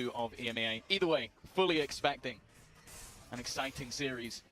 2 of EMEA. Either way, fully expecting an exciting series.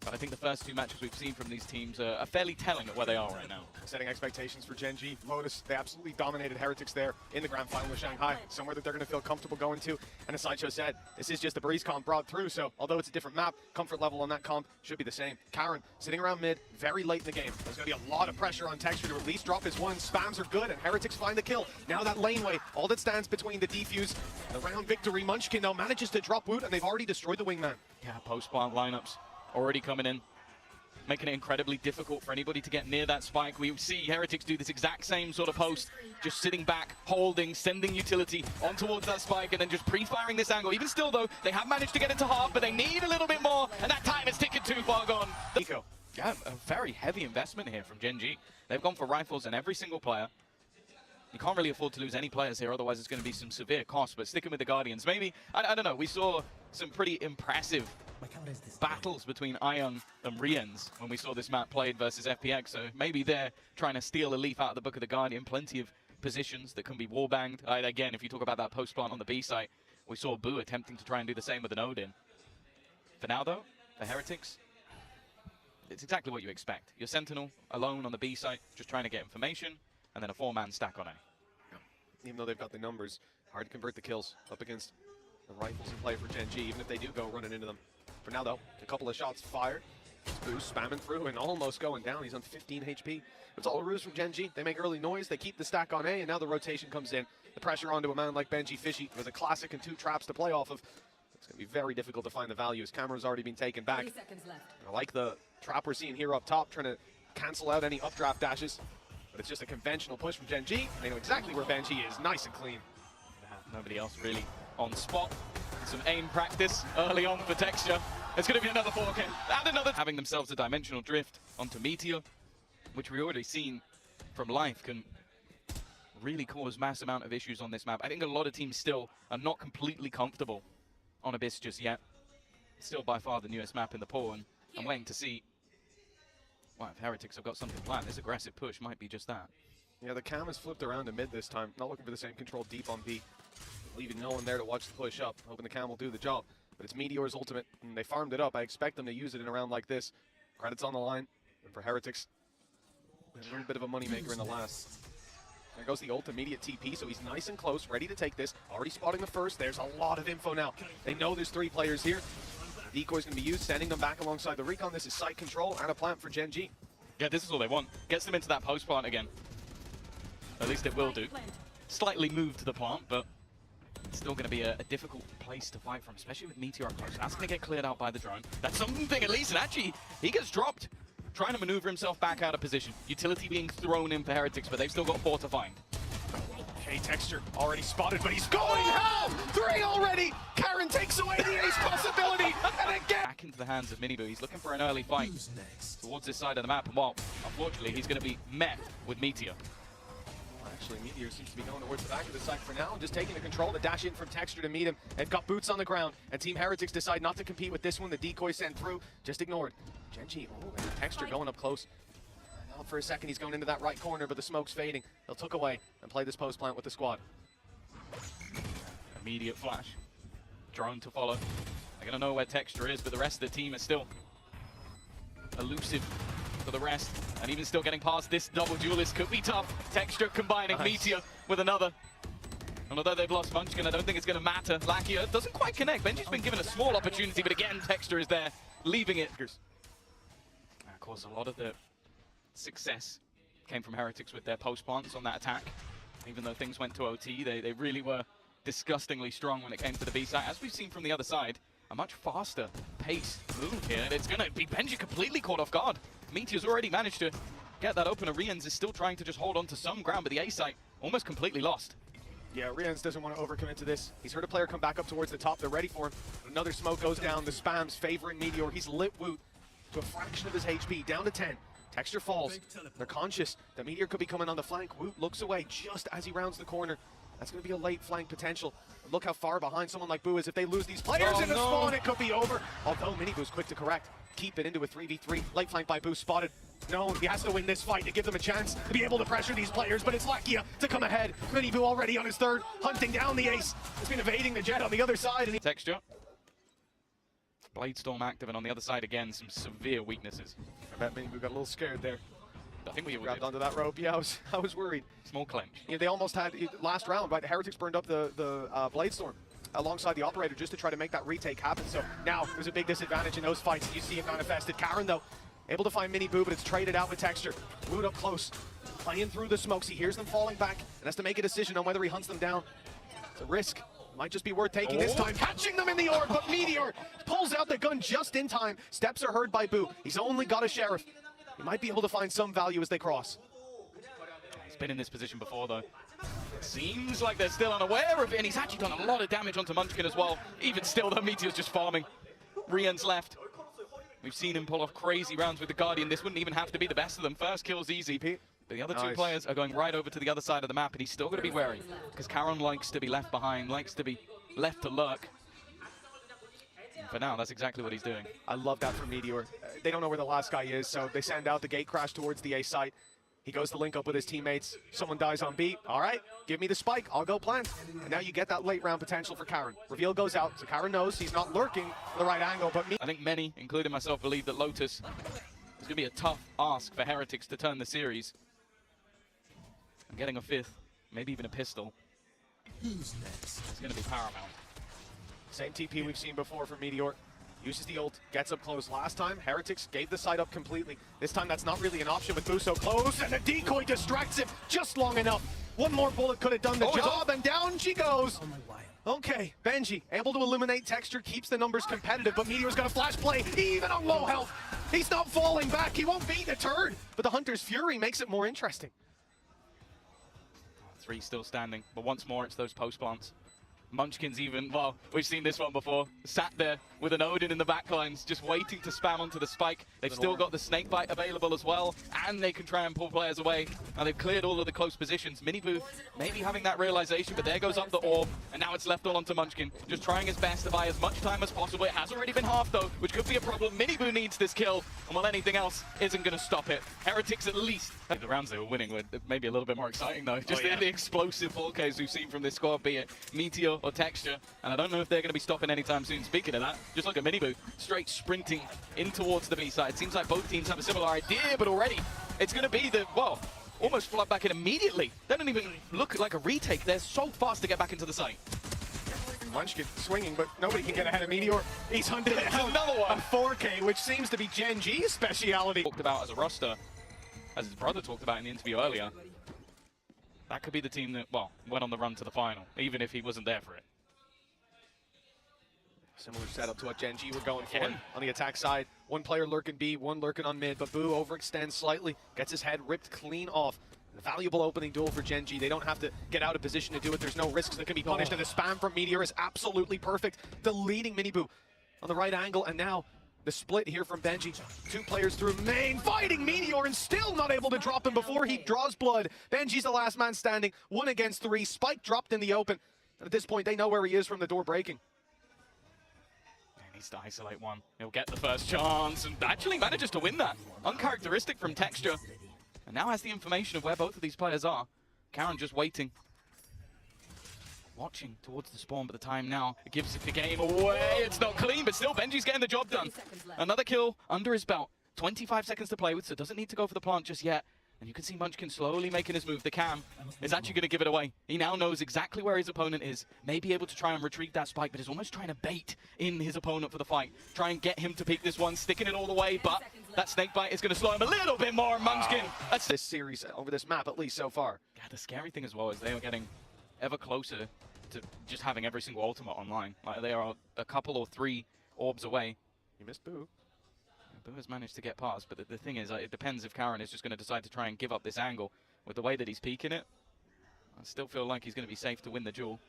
But I think the first 2 matches we've seen from these teams are fairly telling at where they are right now. Setting expectations for Gen.G. Lotus, they absolutely dominated Heretics there in the grand final with Shanghai. Somewhere that they're going to feel comfortable going to. And as Sideshow said, this is just the Breeze comp brought through, so although it's a different map, comfort level on that comp should be the same. Karen sitting around mid, very late in the game. There's going to be a lot of pressure on Texture to at least drop his one. Spams are good, and Heretics find the kill. Now that laneway, all that stands between the defuse, the round victory. Munchkin, though, manages to drop Woot, and they've already destroyed the wingman. Yeah, post-plant lineups already coming in, making it incredibly difficult for anybody to get near that spike. We see Heretics do this exact same sort of post, just sitting back, holding, sending utility on towards that spike, and then just pre-firing this angle. Even still, though, they have managed to get into half, but they need a little bit more, and that time is ticking too far gone. Nico. Yeah, a very heavy investment here from Gen.G. They've gone for rifles on every single player. You can't really afford to lose any players here, otherwise it's going to be some severe cost, but sticking with the Guardians, maybe, I don't know, we saw some pretty impressive battles between Ion and Riens when we saw this map played versus FPX, so maybe they're trying to steal a leaf out of the book of the Guardian. Plenty of positions that can be wallbanged. Again, if you talk about that post plant on the B site, we saw Boo attempting to try and do the same with an Odin. For now though, for Heretics, it's exactly what you expect. Your Sentinel alone on the B site, just trying to get information, and then a 4-man stack on A. Even though they've got the numbers, hard to convert the kills up against the rifles in play for Gen.G, even if they do go running into them. For now, though, a couple of shots fired. Boost spamming through and almost going down. He's on 15 HP. It's all a ruse from Gen.G. They make early noise. They keep the stack on A, and now the rotation comes in. The pressure onto a man like Benji Fishy with a classic and 2 traps to play off of. It's going to be very difficult to find the value. His camera's already been taken back. 30 seconds left. I like the trap we're seeing here up top, trying to cancel out any updraft dashes. But it's just a conventional push from Gen.G. They know exactly where Benji is. Nice and clean. Nobody else really on spot. Some aim practice early on for Texture. It's going to be another 4K and another. Having themselves a dimensional drift onto Meteor, which we already seen from Life, can really cause mass amount of issues on this map. I think a lot of teams still are not completely comfortable on Abyss just yet. Still by far the newest map in the pool, and I'm waiting to see. Well, if Heretics have got something planned, this aggressive push might be just that. Yeah, the cam has flipped around to mid this time. Not looking for the same control deep on B. Leaving no one there to watch the push up. Hoping the cam will do the job. But it's Meteor's ultimate, and they farmed it up. I expect them to use it in a round like this. Credits on the line. And for Heretics, a little bit of a moneymaker in the last. There goes the ult, immediate TP, so he's nice and close, ready to take this. Already spotting the first. There's a lot of info now. They know there's 3 players here. Decoy's going to be used, sending them back alongside the recon. This is site control and a plant for Gen.G. Yeah, this is all they want. Gets them into that post plant again. At least it will do. Slightly moved to the plant, but it's still going to be a difficult place to fight from, especially with Meteor up close. That's going to get cleared out by the drone. That's something at least, and actually, he gets dropped. Trying to maneuver himself back out of position. Utility being thrown in for Heretics, but they've still got 4 to find. Hey, Texture already spotted, but he's going hell! 3 already! Karen takes away the ace possibility, and again! Back into the hands of Miniboo. He's looking for an early fight towards this side of the map, and well, unfortunately, he's going to be met with Meteor. Actually, Meteor seems to be going towards the back of the site for now, just taking the control, the dash in from Texture to meet him. They've got boots on the ground, and Team Heretics decide not to compete with this one. The decoy sent through, just ignored. Gen.G, oh, and Texture going up close. Now for a second, he's going into that right corner, but the smoke's fading. They'll tuck away and play this post plant with the squad. Immediate flash. Drone to follow. They're going to know where Texture is, but the rest of the team is still elusive for the rest. And even still getting past this double duelist could be tough. Texture combining Meteor with another. And although they've lost Munchkin, I don't think it's going to matter. Lakia doesn't quite connect. Benji's been given a small opportunity, but again, Texture is there, leaving it. And of course, a lot of the success came from Heretics with their post plants on that attack. Even though things went to OT, they really were disgustingly strong when it came to the B side. As we've seen from the other side, a much faster paced move here. And it's going to be Benji completely caught off guard. Meteor's already managed to get that open. Riens is still trying to just hold on to some ground, but the A site almost completely lost. Yeah, Riens doesn't want to overcommit to this. He's heard a player come back up towards the top. They're ready for him. Another smoke goes down. The spam's favoring Meteor. He's lit Woot to a fraction of his HP, down to 10. Texture falls. They're conscious that Meteor could be coming on the flank. Woot looks away just as he rounds the corner. That's going to be a late flank potential. Look how far behind someone like Boo is. If they lose these players in the spawn, it could be over. Although Miniboo's quick to correct. Keep it into a 3v3. Late flank by Boo spotted. No, he has to win this fight to give them a chance to be able to pressure these players, but it's Lakia to come ahead. Miniboo already on his third, hunting down the ace. He's been evading the jet on the other side. And Texture. Bladestorm active, and on the other side again, some severe weaknesses. I bet Miniboo got a little scared there. I think we all grabbed did. onto that rope. Yeah, I was worried. Small clench. Yeah, they almost had last round, right? The Heretics burned up the Bladestorm alongside the operator just to try to make that retake happen. So now there's a big disadvantage in those fights. You see it manifested. Karen though, able to find Miniboo, but it's traded out with Texture. Wooed up close, playing through the smokes. He hears them falling back and has to make a decision on whether he hunts them down. It's a risk. Might just be worth taking this time. Catching them in the orb, but Meteor pulls out the gun just in time. Steps are heard by Boo. He's only got a sheriff. He might be able to find some value as they cross. He's been in this position before, though. Seems like they're still unaware of it, and he's actually done a lot of damage onto Munchkin as well. Even still, though, Meteor's just farming. Rian's left. We've seen him pull off crazy rounds with the Guardian. This wouldn't even have to be the best of them. First kill's easy. But the other two players are going right over to the other side of the map, and he's still going to be wary. Because Karen likes to be left behind, likes to be left to lurk. And for now, that's exactly what he's doing. I love that from Meteor. They don't know where the last guy is, so they send out the gate crash towards the A site. He goes to link up with his teammates. Someone dies on B. All right, give me the spike. I'll go plant. And now you get that late round potential for Karen. Reveal goes out, so Karen knows he's not lurking for the right angle, but I think many, including myself, believe that Lotus is going to be a tough ask for Heretics to turn the series. And getting a fifth, maybe even a pistol, is going to be paramount. Same TP we've seen before from Meteor. Uses the ult, gets up close. Last time, Heretics gave the side up completely. This time, that's not really an option with Boo so close, and the decoy distracts him just long enough. One more bullet could have done the job, and down she goes. Okay, Benji, able to eliminate Texture, keeps the numbers competitive, but Meteor's got a flash play, even on low health. He's not falling back, he won't beat the turn, but the Hunter's Fury makes it more interesting. 3 still standing, but once more, it's those post plants. Munchkin's even, well, we've seen this one before, sat there with an Odin in the backlines, just waiting to spam onto the spike. They've still got the snakebite available as well, and they can try and pull players away. Now they've cleared all of the close positions. Miniboo maybe having that realization, but there goes up the orb, and now it's left all onto Munchkin, just trying his best to buy as much time as possible. It has already been half though, which could be a problem. Miniboo needs this kill, and while anything else isn't going to stop it, Heretics at least. The rounds they were winning were maybe a little bit more exciting though. Just the explosive 4Ks we've seen from this squad, be it Meteor or Texture, and I don't know if they're going to be stopping anytime soon. Speaking of that, just look at Miniboo, straight sprinting in towards the B side. Seems like both teams have a similar idea, but already it's going to be the, well, almost flood back in immediately. They don't even look like a retake. They're so fast to get back into the site. Munchkin swinging, but nobody can get ahead of Meteor. He's hunted another one. A 4K, which seems to be Gen.G's speciality. Talked about as a roster, as his brother talked about in the interview earlier, that could be the team that, well, went on the run to the final, even if he wasn't there for it. Similar setup to what Gen.G were going for on the attack side. One player lurking B, one lurking on mid, but Boo overextends slightly, gets his head ripped clean off. A valuable opening duel for Gen.G. They don't have to get out of position to do it. There's no risks that can be punished, and the spam from Meteor is absolutely perfect, deleting Miniboo on the right angle, and now the split here from Benji. 2 players through main, fighting Meteor and still not able to drop him before he draws blood. Benji's the last man standing, 1 against 3. Spike dropped in the open. And at this point, they know where he is from the door breaking. He needs to isolate one. He'll get the first chance and actually manages to win that. Uncharacteristic from Texture. And now has the information of where both of these players are. Karen just waiting. Watching towards the spawn, but the time now it gives the game away. It's not clean, but still Benji's getting the job done. Another kill under his belt. 25 seconds to play with, so doesn't need to go for the plant just yet. And you can see Munchkin slowly making his move. The cam is actually going to give it away. He now knows exactly where his opponent is. May be able to try and retrieve that spike, but is almost trying to bait in his opponent for the fight. Try and get him to peek this one, sticking it all the way, but that snakebite is going to slow him a little bit more. Munchkin. That's this series over this map, at least so far. Yeah, the scary thing as well is they are getting ever closer to just having every single ultimate online. Like they are a couple or 3 orbs away. You missed Boo. Boo has managed to get past, but the thing is, it depends if Karen is just going to decide to try and give up this angle. With the way that he's peeking it, I still feel like he's going to be safe to win the duel.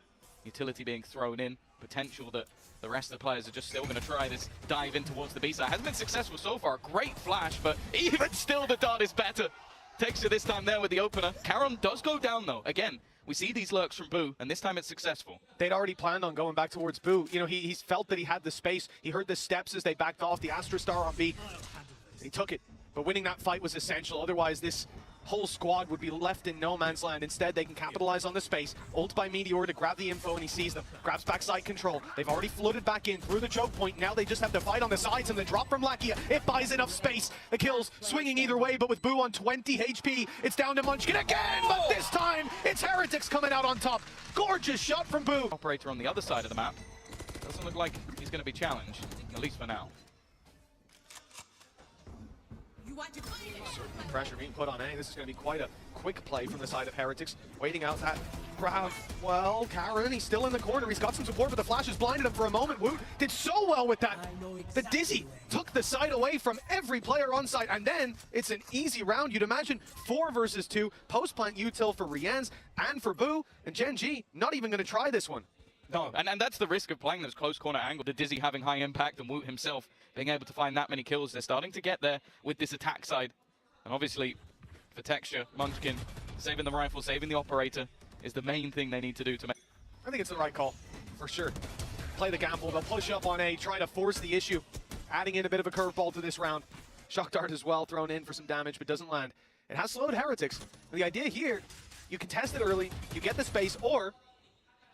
Utility being thrown in, potential that the rest of the players are just still going to try this dive in towards the B side. Hasn't been successful so far. Great flash, but even still the dart is better. Texture this time there with the opener. Karen does go down though. Again, We see these lurks from Boo, and this time it's successful. They'd already planned on going back towards Boo. You know, he's felt that he had the space. He heard the steps as they backed off the Astra Star on B. He took it, but winning that fight was essential. Otherwise, this whole squad would be left in no man's land. Instead, they can capitalize on the space. Ult by Meteor to grab the info, and he sees them. Grabs backside control. They've already floated back in through the choke point. Now they just have to fight on the sides, and the drop from Lakia, it buys enough space. The kills swinging either way, but with Boo on 20 HP, it's down to Munchkin again, but this time, it's Heretics coming out on top. Gorgeous shot from Boo. Operator on the other side of the map. Doesn't look like he's going to be challenged, at least for now. Certain pressure being put on A. This is going to be quite a quick play from the side of Heretics. Waiting out that grab. Well, Karen, he's still in the corner. He's got some support, but the flash has blinded him for a moment. Woot did so well with that. The Dizzy took the side away from every player on site, and then it's an easy round. You'd imagine 4 versus 2. Post-plant util for Rian's and for Boo, and Gen.G not even going to try this one. No, and that's the risk of playing those close corner angles. The Dizzy having high impact and Woot himself being able to find that many kills. They're starting to get there with this attack side. And obviously, for Texture, Munchkin, saving the rifle, saving the operator is the main thing they need to do to make. I think it's the right call, for sure. Play the gamble, they'll push up on A, try to force the issue. Adding in a bit of a curveball to this round. Shock Dart as well, thrown in for some damage, but doesn't land. It has slowed Heretics. And the idea here, you can test it early, you get the space, or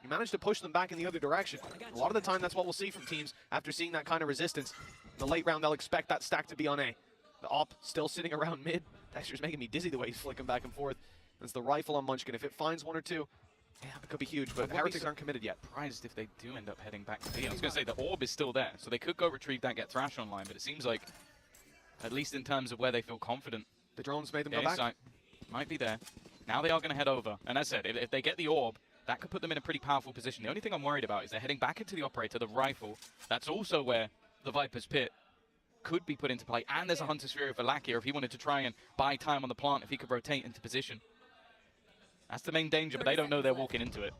you manage to push them back in the other direction. A lot of the time, that's what we'll see from teams after seeing that kind of resistance. In the late round, they'll expect that stack to be on A. The op still sitting around mid. Texture's making me dizzy the way he's flicking back and forth. There's the rifle on Munchkin. If it finds 1 or 2, yeah, it could be huge, but Heretics aren't committed yet. Surprised if they do end up heading back to B. I was going to say, the orb is still there, so they could go retrieve that, get Thrash online, but it seems like, at least in terms of where they feel confident, The drones made them go back. site might be there. Now they are going to head over, and as I said, if they get the orb, that could put them in a pretty powerful position. The only thing I'm worried about is they're heading back into the operator, the rifle. That's also where the Viper's Pit could be put into play. And there's a Hunter's Fury for Lakia if he wanted to try and buy time on the plant, if he could rotate into position. That's the main danger, but they don't know they're walking into it.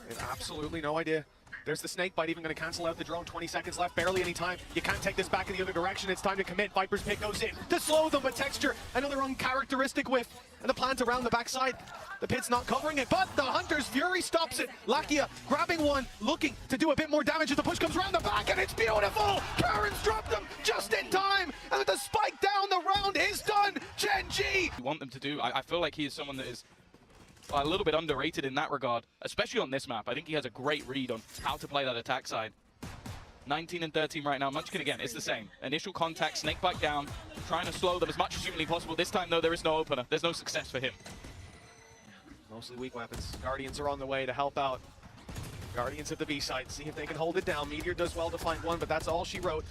They have absolutely no idea. There's the snake bite, even going to cancel out the drone. 20 seconds left, barely any time. You can't take this back in the other direction. It's time to commit. Viper's Pit goes in to slow them, but Texture, another uncharacteristic whiff. And the plant around the backside. The pit's not covering it, but the Hunter's Fury stops it. Lakia grabbing one, looking to do a bit more damage as the push comes around the back, and it's beautiful! Karen's dropped them just in time, and with the spike down, the round is done! Gen.G! You want them to do, I feel like he is someone that is a little bit underrated in that regard, especially on this map. I think he has a great read on how to play that attack side. 19 and 13 right now. Munchkin again, it's the same. Initial contact, snake bite down, trying to slow them as much as humanly possible. This time, though, there is no opener. There's no success for him. Mostly weak weapons. Guardians are on the way to help out. Guardians at the B side, see if they can hold it down. Meteor does well to find one, but that's all she wrote.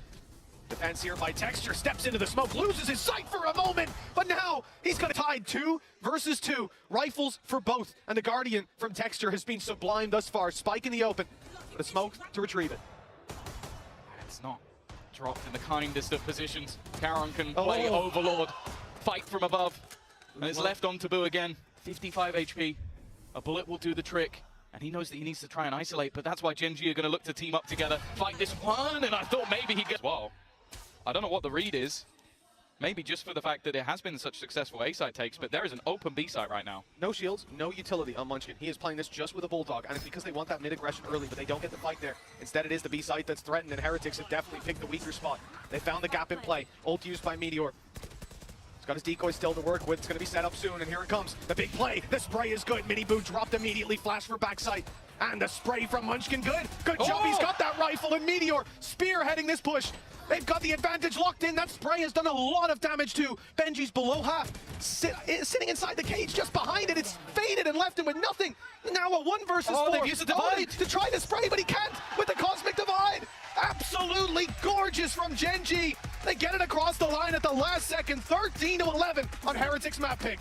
Defense here by Texture, steps into the smoke, loses his sight for a moment, but now he's got tied 2 versus 2. Rifles for both, and the Guardian from Texture has been sublime thus far. Spike in the open, the smoke to retrieve it. It's not dropped in the kindest of positions. Karen can play Overlord, fight from above, and it's left on Taboo again. 55 HP, a bullet will do the trick, and he knows that he needs to try and isolate, but that's why Gen.G are going to look to team up together, fight this one, and I thought maybe he gets... Well, I don't know what the read is. Maybe just for the fact that it has been such successful A-side takes, but there is an open B-side right now. No shields, no utility on Munchkin. He is playing this just with a Bulldog, and it's because they want that mid-aggression early, but they don't get the fight there. Instead, it is the B-side that's threatened, and Heretics have definitely picked the weaker spot. They found the gap in play. Ult used by Meteor. He's got his decoy still to work with. It's going to be set up soon, and here it comes. The big play. The spray is good. Mini Boo dropped immediately. Flash for backside. And the spray from Munchkin, good. Good job. He's got that rifle, and Meteor spearheading this push. They've got the advantage locked in. That spray has done a lot of damage too. Benji's below half, sitting inside the cage just behind it. It's faded and left him with nothing. Now a 1 versus 4. They've used the divide to try to spray, but he can't with the Cosmic Divide. Absolutely gorgeous from Gen.G. They get it across the line at the last second, 13 to 11 on Heretics map pick.